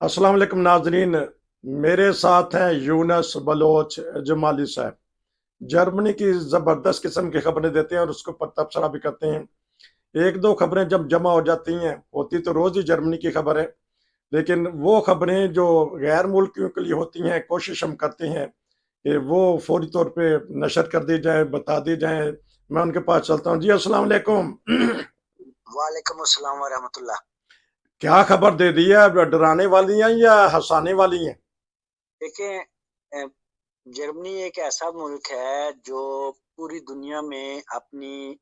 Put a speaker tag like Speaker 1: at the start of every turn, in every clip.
Speaker 1: अस्सलाम वालेकुम नाजरीन। मेरे साथ हैं यूनस बलोच जमाली साहब। जर्मनी की ज़बरदस्त किस्म की खबरें देते हैं और उसको पर तबसरा भी करते हैं। एक दो खबरें जब जमा हो जाती हैं, होती तो रोज़ ही जर्मनी की खबर है, लेकिन वो खबरें जो गैर मुल्कियों के लिए होती हैं, कोशिश हम करते हैं कि वो फौरी तौर पे नशर कर दी जाए, बता दी जाए। मैं उनके पास चलता हूँ। जी अस्सलाम वालेकुम।
Speaker 2: वालेकुम अस्सलाम वरहमतुल्लाह।
Speaker 1: क्या खबर दे दी है? डराने वाली हैं या हंसाने वाली हैं?
Speaker 2: देखिए, अ, जर्मनी एक ऐसा मुल्क है जो पूरी दुनिया में अपनी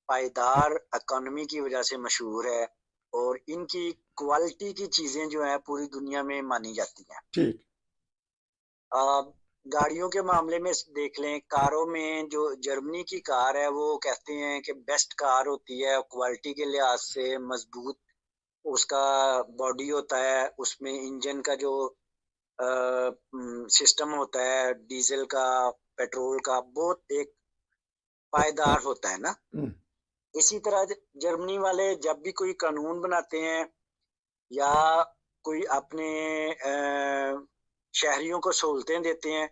Speaker 2: पायदार इकोनॉमी की वजह से मशहूर है और इनकी क्वालिटी की चीजें जो है पूरी दुनिया में मानी जाती हैं।
Speaker 1: ठीक।
Speaker 2: अ, गाड़ियों के मामले में देख लें, कारों में जो जर्मनी की कार है वो कहते हैं कि बेस्ट कार होती है, क्वालिटी के लिहाज से मजबूत उसका बॉडी होता है, उसमें इंजन का जो सिस्टम होता है डीजल का, पेट्रोल का, बहुत एक पायदार होता है ना।
Speaker 1: हम्म।
Speaker 2: इसी तरह जर्मनी वाले जब भी कोई कानून बनाते हैं या कोई अपने शहरियों को सहूलतें देते हैं,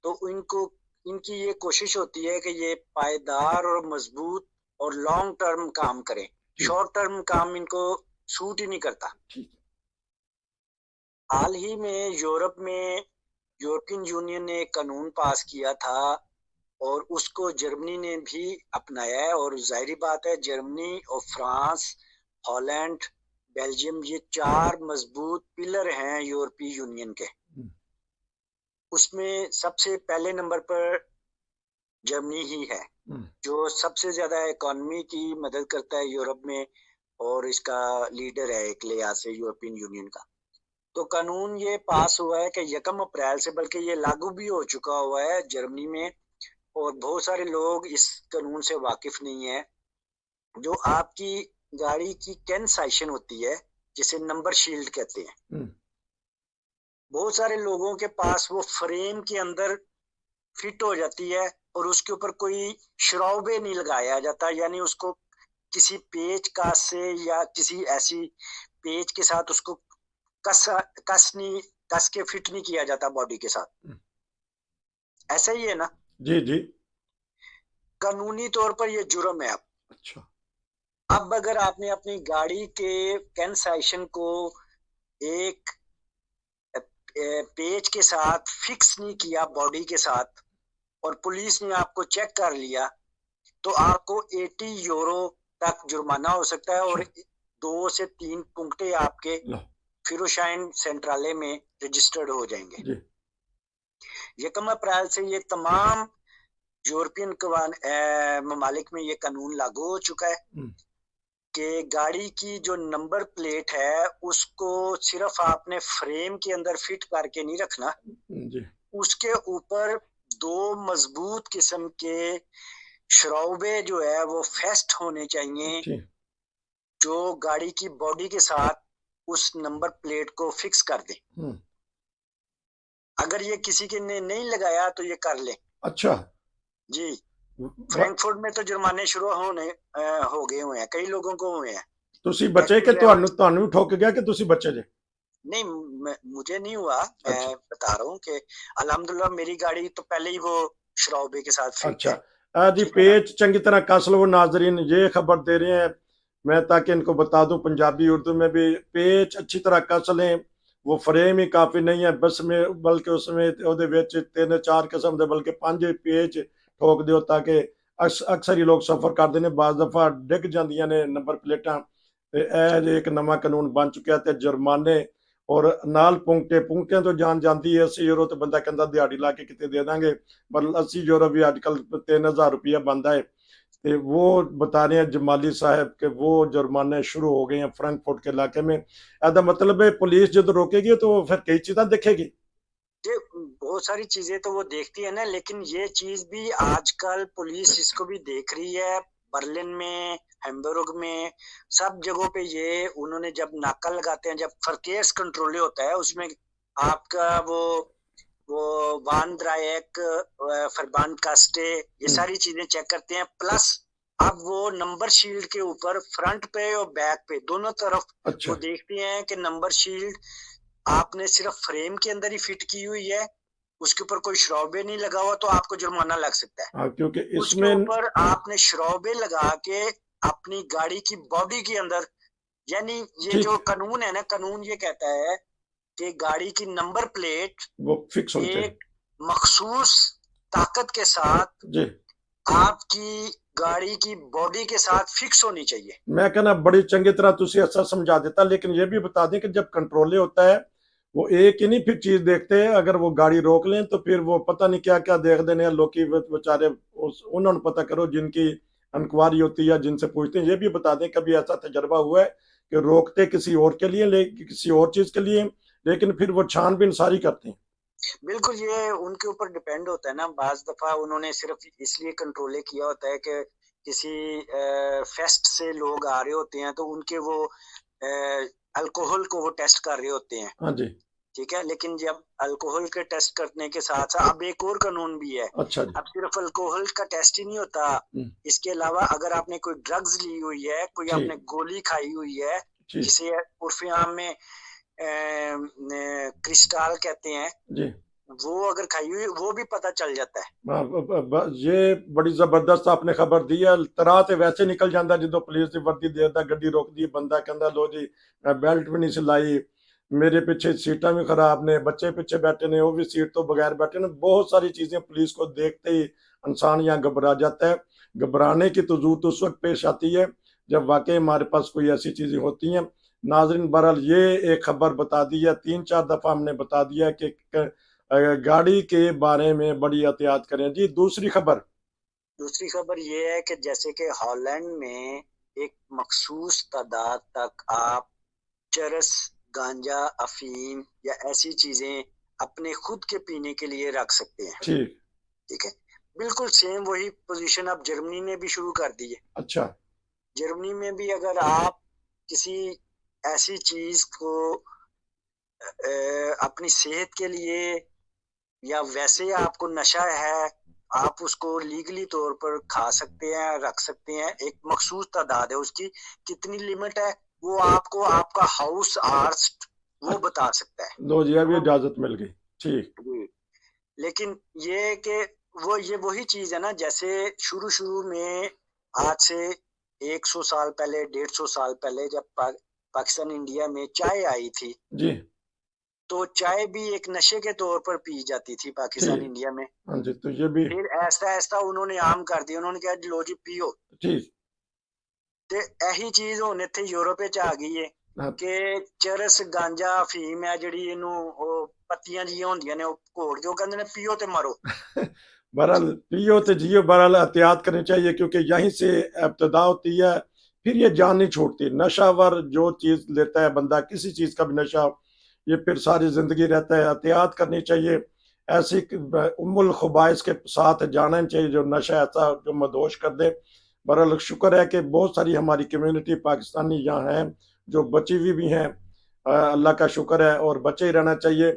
Speaker 2: तो इनको इनकी ये कोशिश होती है कि ये पायदार और मजबूत और लॉन्ग टर्म काम करें।
Speaker 1: ठीक।
Speaker 2: शॉर्ट टर्म काम इनको सूट ही नहीं करता।
Speaker 1: ठीक।
Speaker 2: हाल ही में यूरोप में यूरोपियन यूनियन ने एक कानून पास किया था और उसको जर्मनी ने भी अपनाया है, और जाहिर बात है जर्मनी और फ्रांस, हॉलैंड, बेल्जियम, ये चार मजबूत पिलर हैं यूरोपीय यूनियन के।
Speaker 1: हम्म।
Speaker 2: उसमें सबसे पहले नंबर पर जर्मनी ही है,
Speaker 1: हम्म।
Speaker 2: जो सबसे ज्यादा इकोनॉमी की मदद करता है यूरोप में, और इसका लीडर है एक लिहाज से यूरोपियन यूनियन का। तो कानून ये पास हुआ है कि 1 अप्रैल से, बल्कि ये लागू भी हो चुका हुआ है जर्मनी में, और बहुत सारे लोग इस कानून से वाकिफ नहीं है। जो आपकी गाड़ी की कैंसाइशन होती है, जिसे नंबर शील्ड कहते हैं,
Speaker 1: हम्म।
Speaker 2: बहुत सारे लोगों के पास वो फ्रेम के अंदर फिट हो जाती है और उसके ऊपर कोई श्रौबे नहीं लगाया जाता, यानी उसको किसी पेच कास से या किसी ऐसी पेच के साथ उसको कस कस नहीं कस के फिट नहीं किया जाता बॉडी के साथ।
Speaker 1: हम्म।
Speaker 2: ऐसा ही है ना।
Speaker 1: जी जी।
Speaker 2: कानूनी तौर पर यह जुर्म है।
Speaker 1: अच्छा।
Speaker 2: अब अगर आपने अपनी गाड़ी के कैंसाइशन को एक पेज के साथ फिक्स नहीं किया बॉडी के साथ, और पुलिस ने आपको चेक कर लिया, तो आपको 80 यूरो तक जुर्माना हो सकता है,
Speaker 1: अच्छा।
Speaker 2: और 2 से 3 पुंगटे आपके
Speaker 1: लो।
Speaker 2: फिरोशाइन सेंट्राले में रजिस्टर्ड हो जाएंगे।
Speaker 1: जी।
Speaker 2: 1 अप्रैल से ये तमाम यूरोपियन ममालिक में ये कानून लागू हो चुका है
Speaker 1: हम्म।
Speaker 2: कि गाड़ी की जो नंबर प्लेट है उसको सिर्फ आपने फ्रेम के अंदर फिट करके नहीं रखना,
Speaker 1: जी।
Speaker 2: उसके ऊपर दो मजबूत किस्म के श्रौबे जो है वो फेस्ट होने चाहिए,
Speaker 1: ठीक।
Speaker 2: जो गाड़ी की बॉडी के साथ उस नंबर प्लेट को फिक्स कर दें।
Speaker 1: हम्म।
Speaker 2: अगर ये किसी के ने नहीं लगाया तो ये कर ले।
Speaker 1: अच्छा।
Speaker 2: जी।
Speaker 1: ब-
Speaker 2: फ्रैंकफर्ट में तो जुर्माने शुरू हो गए हुए हैं, कई लोगों को हुए हैं।
Speaker 1: ਤੁਸੀਂ बचे
Speaker 2: टैक्सी
Speaker 1: कि
Speaker 2: ड्राइवर।
Speaker 1: ਤੁਹਾਨੂੰ भी ठोक गया कि ਤੁਸੀਂ बचे जे?
Speaker 2: नहीं, मुझे नहीं हुआ।
Speaker 1: अच्छा।
Speaker 2: मैं बता रहा हूँ कि अल्हम्दुलिल्लाह मेरी गाड़ी तो पहले ही वो शराबे के साथ फिट
Speaker 1: अच्छा।
Speaker 2: है।
Speaker 1: जी,
Speaker 2: ठीक है ना।
Speaker 1: पेज चंगी तरह कस लो नाजरीन, ये खबर दे रहे हैं मैं ताकि इनको बता दूं पंजाबी उर्दू में भी। पेज अच्छी तरह कस लें। वो फ्रेम ही काफ़ी नहीं है बस में, बल्कि उसमें ਉਹਦੇ ਵਿੱਚ 3-4 किस्म ਦੇ बल्कि 5 पेज ठोक ਦਿਓ ताकि अक्सर ही लोग सफ़र करते हैं, बाज़ दफ़ा डिग ਜਾਂਦੀਆਂ ਨੇ नंबर प्लेटां। ਤੇ ਇਹ ਇੱਕ ਨਵਾਂ ਕਾਨੂੰਨ ਬਣ ਚੁੱਕਿਆ ਤੇ ਜੁਰਮਾਨੇ ਔਰ ਨਾਲ ਪੁੰਗਟੇ ਪੁੰਗਟਿਆਂ ਤੋਂ ਜਾਨ ਜਾਂਦੀ ਹੈ। 80 ਯੂਰੋ ਤੇ ਬੰਦਾ ਕਹਿੰਦਾ ਦਿਹਾੜੀ ਲਾ ਕੇ ਕਿਤੇ ਦੇ ਦਾਂਗੇ, पर 80 यूरो भी आजकल 3000 रुपया बनता है। तो वो बता रहे हैं जमाली साहब के वो जुर्माने शुरू हो गए हैं फ्रैंकफर्ट के इलाके में। ऐसा मतलब है पुलिस जो तो रोकेगी तो फिर कई चीज़ें देखेगी।
Speaker 2: ये बहुत सारी चीजें तो वो देखती है ना, लेकिन ये चीज भी आजकल पुलिस इसको भी देख रही है। बर्लिन में, हैम्बर्ग में, सब जगहों पे ये उन्होंने जब नाका लगाते हैं, जब फरकेस कंट्रोल होता है, उसमें आपका वो वान द्रायक, फरबान कास्टे, ये
Speaker 1: हम्म।
Speaker 2: सारी चीजें चेक करते हैं। प्लस अब वो नंबर शील्ड के ऊपर फ्रंट पे और बैक पे दोनों तरफ
Speaker 1: अच्छा।
Speaker 2: वो देखते हैं कि नंबर शील्ड आपने सिर्फ फ्रेम के अंदर ही फिट की हुई है, उसके ऊपर कोई श्रॉबे नहीं लगा हुआ, तो आपको जुर्माना लग सकता है।
Speaker 1: हाँ, क्योंकि
Speaker 2: उसके
Speaker 1: इसमें
Speaker 2: ऊपर आपने श्रॉबे लगा के अपनी गाड़ी की बॉडी के अंदर, यानी ये जो
Speaker 1: ठीक,
Speaker 2: कानून है ना, कानून ये कहता है कि गाड़ी की नंबर प्लेट
Speaker 1: वो फिक्स होनी चाहिए।
Speaker 2: एक मखसूस ताकत के साथ
Speaker 1: जी,
Speaker 2: आपकी गाड़ी की बॉडी के साथ फिक्स होनी चाहिए।
Speaker 1: मैं कहना बड़ी चंगी तरह तुसी ऐसा समझा देता, लेकिन ये भी बता दें कि जब कंट्रोले होता है, वो एक ही नहीं फिर चीज देखते हैं, अगर वो गाड़ी रोक लें तो फिर वो पता नहीं क्या क्या देख देने लोग बेचारे, उन्होंने पता करो जिनकी इंक्वायरी होती है, जिनसे पूछते हैं। ये भी बता दें कभी ऐसा तजर्बा हुआ है कि रोकते किसी और के लिए, किसी और चीज के लिए, लेकिन फिर वो छानबीन सारी करते हैं।
Speaker 2: बिल्कुल, ये उनके ऊपर डिपेंड होता है ना। बाज़ दफ़ा उन्होंने सिर्फ़ इसलिए कंट्रोले किया होता है कि किसी फेस्ट से लोग आ रहे होते हैं, तो उनके वो अल्कोहल को वो टेस्ट कर रहे होते हैं,
Speaker 1: हाँ जी।
Speaker 2: ठीक है? लेकिन जब अल्कोहल के टेस्ट करने के साथ-साथ अब एक और कानून भी है।
Speaker 1: अच्छा जी।
Speaker 2: अब सिर्फ़ अल्कोहल का टेस्ट ही नहीं होता,
Speaker 1: हम्म,
Speaker 2: इसके अलावा अगर आपने कोई ड्रग्स ली हुई है, कोई आपने
Speaker 1: ठीक,
Speaker 2: गोली खाई हुई है,
Speaker 1: ठीक।
Speaker 2: जिसे उर्फ़े आम में न क्रिस्टाल कहते हैं,
Speaker 1: जी।
Speaker 2: वो अगर खाई हुई वो भी पता चल जाता है।
Speaker 1: हाँ, ये बड़ी जबरदस्त आपने खबर दी है। तरह ते वैसे निकल जाता जो पुलिस की वर्दी देता, गड्डी रोक दी, बंदा कहता लो जी मैं बेल्ट भी नहीं सिलाई, मेरे पीछे सीटा भी खराब ने, बच्चे पीछे बैठे ने, वो भी सीट तो बगैर बैठे ने। बहुत सारी चीजें पुलिस को देखते ही इंसान यहाँ घबरा जाता है। घबराने की तो जरूरत उस वक्त पेश आती है जब वाकई हमारे पास कोई ऐसी चीजें होती हैं। नाजरीन, बहरहाल ये एक खबर बता दी है, 3-4 दफा हमने बता दिया कि गाड़ी के बारे में बड़ी एहतियात करें। जी, दूसरी खबर।
Speaker 2: दूसरी खबर ये है कि जैसे कि हॉलैंड में एक मखसूस तादाद तक आप चरस, गांजा, अफीम या ऐसी चीजें अपने खुद के पीने के लिए रख सकते हैं,
Speaker 1: ठीक।
Speaker 2: ठीक है? बिल्कुल सेम वही पोजीशन अब जर्मनी ने भी शुरू कर दी है।
Speaker 1: अच्छा।
Speaker 2: जर्मनी में भी अगर आप किसी ऐसी चीज को अपनी सेहत के लिए या वैसे आपको नशा है, आप उसको लीगली तौर पर खा सकते हैं, रख सकते हैं। एक मखसूस तादाद है, उसकी कितनी लिमिट है वो आपको आपका हाउस आर्स्ट वो बता सकता है।
Speaker 1: लो जी, अभी
Speaker 2: वो
Speaker 1: इजाजत मिल गई। ठीक।
Speaker 2: जी, लेकिन ये कि वो ये वही चीज है ना, जैसे शुरू शुरू में आज से 100 साल पहले, 150 साल पहले जब पाकिस्तान इंडिया में चाय आई थी,
Speaker 1: जी।
Speaker 2: तो चाय भी एक नशे के तौर पर पी जाती थी पाकिस्तान
Speaker 1: ठीक।
Speaker 2: इंडिया में।
Speaker 1: हाँ जी, तो ये भी
Speaker 2: फिर ऐसा-ऐसा उन्होंने आम कर दिया, उन्होंने कहा लो जी पियो।
Speaker 1: ठीक।
Speaker 2: ते ਇਹੀ ਚੀਜ਼ ਹੁਣ ਇੱਥੇ ਯੂਰਪ ਵਿੱਚ ਆ ਗਈ ਹੈ
Speaker 1: हाँ।
Speaker 2: ਕਿ ਚਰਸ, ਗਾਂਜਾ, ਅਫੀਮ ਹੈ ਜਿਹੜੀ ਇਹਨੂੰ ਉਹ ਪੱਤੀਆਂ ਜਿਹੀਆਂ ਹੁੰਦੀਆਂ ਨੇ ਉਹ ਘੋੜ ਕੇ ਉਹ ਕਹਿੰਦੇ ਨੇ ਪੀਓ ਤੇ ਮਰੋ।
Speaker 1: बहरहाल पियो तो जियो, बहरहाल एहतियात करनी चाहिए क्योंकि यहीं से इब्तदा होती है, फिर ये जान नहीं छोड़ती। नशावर जो चीज़ लेता है बंदा, किसी चीज़ का भी नशा, ये फिर सारी ज़िंदगी रहता है। एहतियात करनी चाहिए। ऐसी उम्मुल खुबाइस के साथ जाना नहीं चाहिए जो नशा ऐसा जो मदहोश कर दे। बहरहाल शुक्र है कि बहुत सारी हमारी कम्युनिटी पाकिस्तानी यहाँ हैं जो बची हुई भी हैं। अल्लाह का शुक्र है, और बचे ही रहना चाहिए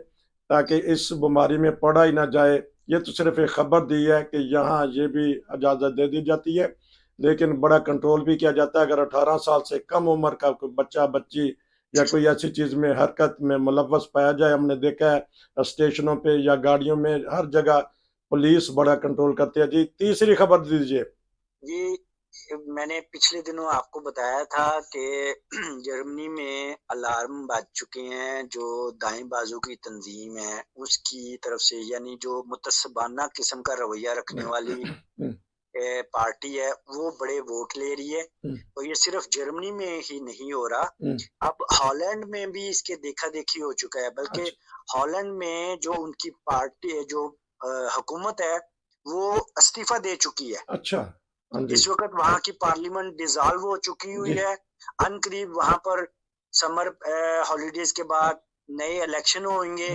Speaker 1: ताकि इस बीमारी में पड़ा ही ना जाए। ये तो सिर्फ एक खबर दी है कि यहाँ ये भी इजाज़त दे दी जाती है, लेकिन बड़ा कंट्रोल भी किया जाता है। अगर 18 साल से कम उम्र का कोई बच्चा बच्ची या कोई ऐसी चीज़ में हरकत में मुलव्वस पाया जाए, हमने देखा है स्टेशनों पे या गाड़ियों में हर जगह पुलिस बड़ा कंट्रोल करती है। जी, तीसरी खबर दीजिए।
Speaker 2: ये मैंने पिछले दिनों आपको बताया था कि जर्मनी में अलार्म बज चुके हैं। जो दाएं बाजू की तंजीम है उसकी तरफ से, यानी जो मुतस्सबाना किस्म का रवैया रखने वाली पार्टी है, वो बड़े वोट ले रही है। और ये सिर्फ जर्मनी में ही नहीं हो रहा, अब हॉलैंड में भी इसके देखा देखी हो चुका है। बल्कि
Speaker 1: अच्छा।
Speaker 2: हॉलैंड में जो उनकी पार्टी है, जो हुकूमत है, वो इस्तीफा दे चुकी है।
Speaker 1: अच्छा। हाँ जी।
Speaker 2: इस वक्त वहां की पार्लियामेंट डिसॉल्व हो चुकी हुई
Speaker 1: जी।
Speaker 2: है। अनकरीब वहां पर समर हॉलीडेज के बाद नए इलेक्शन होंगे,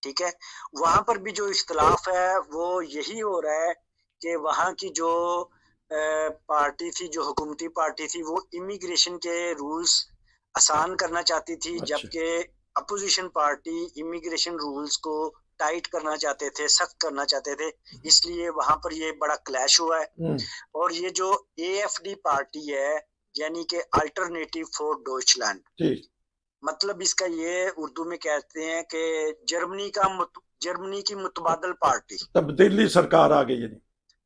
Speaker 2: ठीक है? वहां पर भी जो इख्तलाफ है वो यही हो रहा है कि वहां की जो पार्टी थी, जो हुकूमती पार्टी थी, वो इमिग्रेशन के रूल्स आसान करना चाहती थी,
Speaker 1: अच्छा।
Speaker 2: जबकि अपोजिशन पार्टी इमिग्रेशन रूल्स को टाइट करना चाहते थे, सख्त करना चाहते थे। इसलिए वहां पर ये बड़ा क्लैश हुआ है। और ये जो एएफडी पार्टी है, यानी कि अल्टरनेटिव फॉर डॉइचलैंड,
Speaker 1: ठीक।
Speaker 2: मतलब इसका ये उर्दू में कहते हैं कि जर्मनी की मुतबादल पार्टी,
Speaker 1: तब्दीली सरकार आ गई है जी।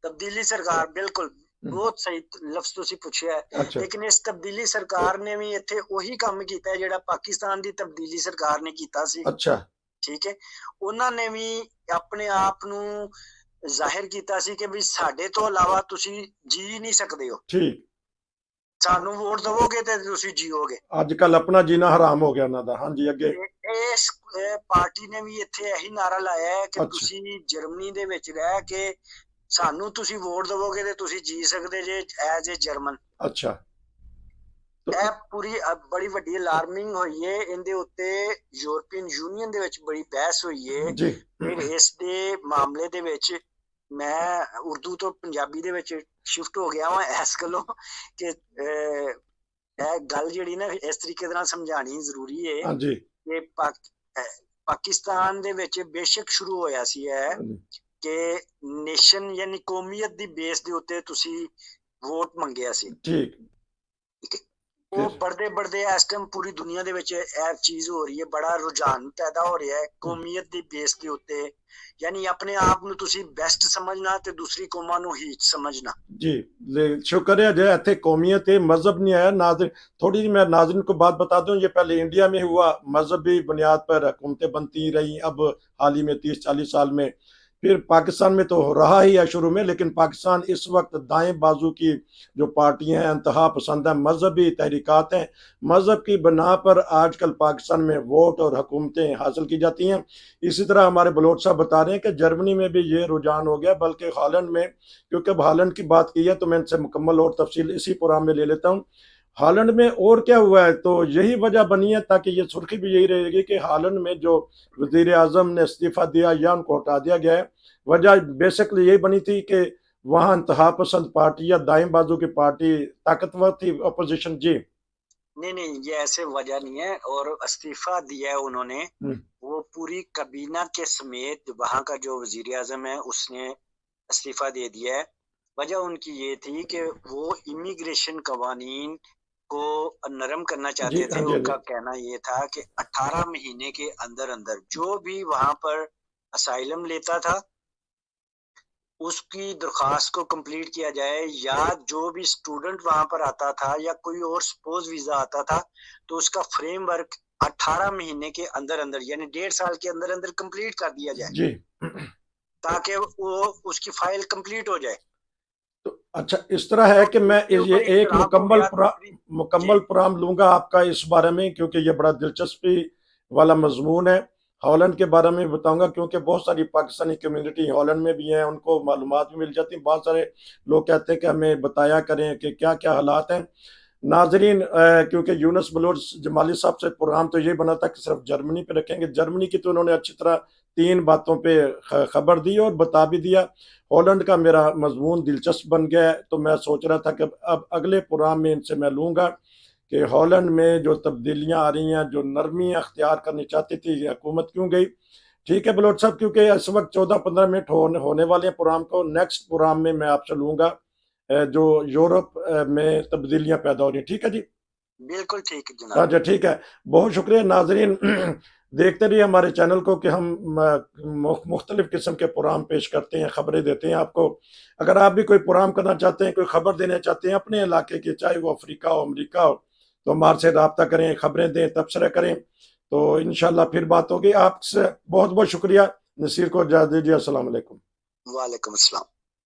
Speaker 2: तब्दीली सरकार, बिल्कुल बहुत सही लफ्ज ਤੁਸੀਂ ਪੁੱਛਿਆ ਹੈ।
Speaker 1: अच्छा
Speaker 2: ਲੇਕਿਨ ਇਸ ਤਬਦੀਲੀ ਸਰਕਾਰ ਨੇ ਵੀ ਇੱਥੇ ਉਹੀ ਕੰਮ ਕੀਤਾ ਹੈ ਜਿਹੜਾ ਪਾਕਿਸਤਾਨ ਦੀ ਤਬਦੀਲੀ ਸਰਕਾਰ ਨੇ ਕੀਤਾ ਸੀ।
Speaker 1: अच्छा
Speaker 2: ਠੀਕ ਹੈ, ਉਹਨਾਂ ਨੇ ਵੀ ਆਪਣੇ ਆਪ ਨੂੰ ਜ਼ਾਹਿਰ ਕੀਤਾ ਸੀ ਕਿ ਵੀ ਸਾਡੇ ਤੋਂ ਇਲਾਵਾ ਤੁਸੀਂ ਜੀ ਨਹੀਂ ਸਕਦੇ ਹੋ,
Speaker 1: ठीक
Speaker 2: ਸਾਨੂੰ ਵੋਟ ਦਵੋਗੇ ਤੇ ਤੁਸੀਂ ਜੀਓਗੇ।
Speaker 1: अजकल अपना जीना हराम हो गया ना था। हाँ जी अगे।
Speaker 2: ਇਸ ਪਾਰਟੀ ਨੇ ਵੀ ਇੱਥੇ ਇਹੀ ਨਾਰਾ ਲਾਇਆ ਹੈ ਕਿ
Speaker 1: अच्छा
Speaker 2: ਤੁਸੀਂ ਜਰਮਨੀ ਦੇ ਵਿੱਚ ਰਹਿ ਕੇ ਸਾਨੂੰ ਤੁਸੀਂ ਵੋਟ ਦਵੋਗੇ ਤੇ ਤੁਸੀਂ ਜੀ ਸਕਦੇ ਜੇ ਐਜ਼ ਏ ਜਰਮਨ।
Speaker 1: अच्छा तो
Speaker 2: ਇਹ ਪੂਰੀ ਬੜੀ ਵੱਡੀ ਅਲਾਰਮਿੰਗ ਹੋਈ ਹੈ, ਇਹਦੇ ਉੱਤੇ ਯੂਰਪੀਅਨ ਯੂਨੀਅਨ ਦੇ ਵਿੱਚ ਬੜੀ ਬਹਿਸ ਹੋਈ ਹੈ।
Speaker 1: जी
Speaker 2: ਫਿਰ ਇਸ ਦੇ ਮਾਮਲੇ ਦੇ ਵਿੱਚ ਮੈਂ ਉਰਦੂ ਤੋਂ ਪੰਜਾਬੀ ਦੇ ਵਿੱਚ ਸ਼ਿਫਟ ਹੋ ਗਿਆ ਹਾਂ ਇਸ ਗੱਲੋਂ ਕਿ ਇਹ ਗੱਲ ਜਿਹੜੀ ਨਾ ਇਸ ਤਰੀਕੇ ਦੇ ਨਾਲ ਸਮਝਾਣੀ ਜ਼ਰੂਰੀ ਹੈ
Speaker 1: हाँ जी
Speaker 2: ਕਿ ਪਾਕਿਸਤਾਨ ਦੇ ਵਿੱਚ ਬੇਸ਼ੱਕ ਸ਼ੁਰੂ ਹੋਇਆ ਸੀ ਇਹ
Speaker 1: हाँ जी,
Speaker 2: ਕਿ ਨੇਸ਼ਨ ਯਾਨੀ ਕੌਮੀਅਤ ਦੀ ਬੇਸ ਦੇ ਉੱਤੇ ਤੁਸੀਂ ਵੋਟ ਮੰਗਿਆ ਸੀ।
Speaker 1: ठीक
Speaker 2: ਠੀਕ ਹੈ, ਉਹ
Speaker 1: फिर
Speaker 2: बढ़ते बढ़ते ਇਸ ਟਾਈਮ ਪੂਰੀ ਦੁਨੀਆ ਦੇ ਵਿੱਚ ਇਹ ਚੀਜ਼ ਹੋ ਰਹੀ ਹੈ, ਬੜਾ ਰੁਝਾਨ ਪੈਦਾ ਹੋ ਰਿਹਾ ਹੈ ਕੌਮੀਅਤ ਦੀ ਬੇਸ ਦੇ ਉੱਤੇ, ਯਾਨੀ ਆਪਣੇ ਆਪ ਨੂੰ ਤੁਸੀਂ ਬੈਸਟ ਸਮਝਣਾ ਤੇ ਦੂਸਰੀ ਕੌਮਾਂ ਨੂੰ ਹੀਚ ਸਮਝਣਾ।
Speaker 1: जी शुक्र है जो इतने कौमियत है मजहब नहीं आया नाजर। थोड़ी सी मैं नाजरन को बात बता दूं, ये पहले इंडिया में हुआ, मजहबी बुनियाद पर हुकूमतें बनती रही, अब हाल ही में 30-40 साल में फिर पाकिस्तान में तो हो रहा ही है शुरू में, लेकिन पाकिस्तान इस वक्त दाएं बाजू की जो पार्टियां हैं इंतहा पसंद है, मजहबी तहरीकात हैं, मजहब की बना पर आजकल पाकिस्तान में वोट और हुकूमतें हासिल की जाती हैं। इसी तरह हमारे बलोच साहब बता रहे हैं कि जर्मनी में भी ये रुझान हो गया, बल्कि हॉलैंड में, क्योंकि अब हॉलैंड की बात की है तो मैं इनसे मुकम्मल और तफसील इसी प्रोग्राम में ले लेता हूँ। हॉलैंड में और क्या हुआ है, तो यही वजह बनी है, ताकि ये सुर्खी भी यही रहेगी कि हॉलैंड में जो वजीर आजम ने इस्तीफा दिया या उनको हटा दिया गया है, वजह बेसिकली यही बनी थी कि वहाँ इंतहा पसंद पार्टी या दाएं बाजू की पार्टी ताकतवर थी, अपोजिशन। जी
Speaker 2: नहीं ये ऐसे वजह नहीं है, और इस्तीफा दिया है उन्होंने, वो पूरी काबीना के समेत वहां का जो वजीर आजम है उसने इस्तीफा दे दिया है। वजह उनकी ये थी कि वो इमिग्रेशन कवानीन को नरम करना
Speaker 1: जी
Speaker 2: चाहते थे।
Speaker 1: हाँ जी हाँ जी
Speaker 2: उनका कहना ये था कि 18 महीने के अंदर अंदर जो भी वहां पर असाइलम लेता था उसकी दरख्वास्त को कंप्लीट किया जाए, या जो भी स्टूडेंट वहां पर आता था या कोई और स्पोज वीजा आता था तो उसका फ्रेमवर्क 18 महीने के अंदर अंदर यानी 1.5 साल के अंदर अंदर कंप्लीट कर दिया जाए,
Speaker 1: जी
Speaker 2: ताकि वो उसकी फाइल कंप्लीट हो जाए।
Speaker 1: तो अच्छा इस तरह है कि मैं
Speaker 2: इसके
Speaker 1: ये
Speaker 2: ऊपर
Speaker 1: एक
Speaker 2: इख्तलाफ हो गया दूसरी।
Speaker 1: मुकम्मल
Speaker 2: जी
Speaker 1: प्रोग्राम लूंगा आपका इस बारे में, क्योंकि ये बड़ा दिलचस्पी वाला मजमून है। हॉलैंड के बारे में बताऊंगा, क्योंकि बहुत सारी पाकिस्तानी कम्युनिटी हॉलैंड में भी है, उनको मालूमात भी मिल जाती हैं। बहुत सारे लोग कहते हैं कि हमें बताया करें कि क्या क्या हालात हैं। नाजरीन, क्योंकि यूनुस बलोच जमाली साहब से प्रोग्राम तो ये बना था कि सिर्फ जर्मनी पे रखेंगे, जर्मनी की तो उन्होंने अच्छी तरह 3 बातों पे खबर दी और बता भी दिया। हॉलैंड का मेरा मजमून दिलचस्प बन गया है, तो मैं सोच रहा था कि अब अगले प्रोग्राम में इनसे मैं लूँगा कि हॉलैंड में जो तब्दीलियाँ आ रही हैं, जो नरमी अख्तियार करनी चाहती थी, ये हुकूमत क्यों गई। ठीक है बलोच साहब, क्योंकि इस वक्त 14-15 मिनट होने वाले हैं प्रोग्राम को, नेक्स्ट प्रोग्राम में मैं आपसे लूँगा जो यूरोप में तब्दीलियाँ पैदा हो रही हैं। ठीक है जी।
Speaker 2: बिल्कुल ठीक है जनाब।
Speaker 1: अच्छा ठीक है, बहुत शुक्रिया नाजरीन। देखते रहिए हमारे चैनल को कि हम मुख्तलिफ किस्म के प्रोग्राम पेश करते हैं, खबरें देते हैं आपको। अगर आप भी कोई प्रोग्राम करना चाहते हैं, कोई खबर देना चाहते हैं अपने इलाके की, चाहे वो अफ्रीका हो अमरीका हो, तो हमारे से रब्ता करें, खबरें दें, तबसरा करें, तो इंशाल्लाह फिर बात होगी। आपसे बहुत बहुत शुक्रिया। नसीर को इजाज़त दीजिए। अस्सलाम वालेकुम।
Speaker 2: वालेकुम अस्सलाम।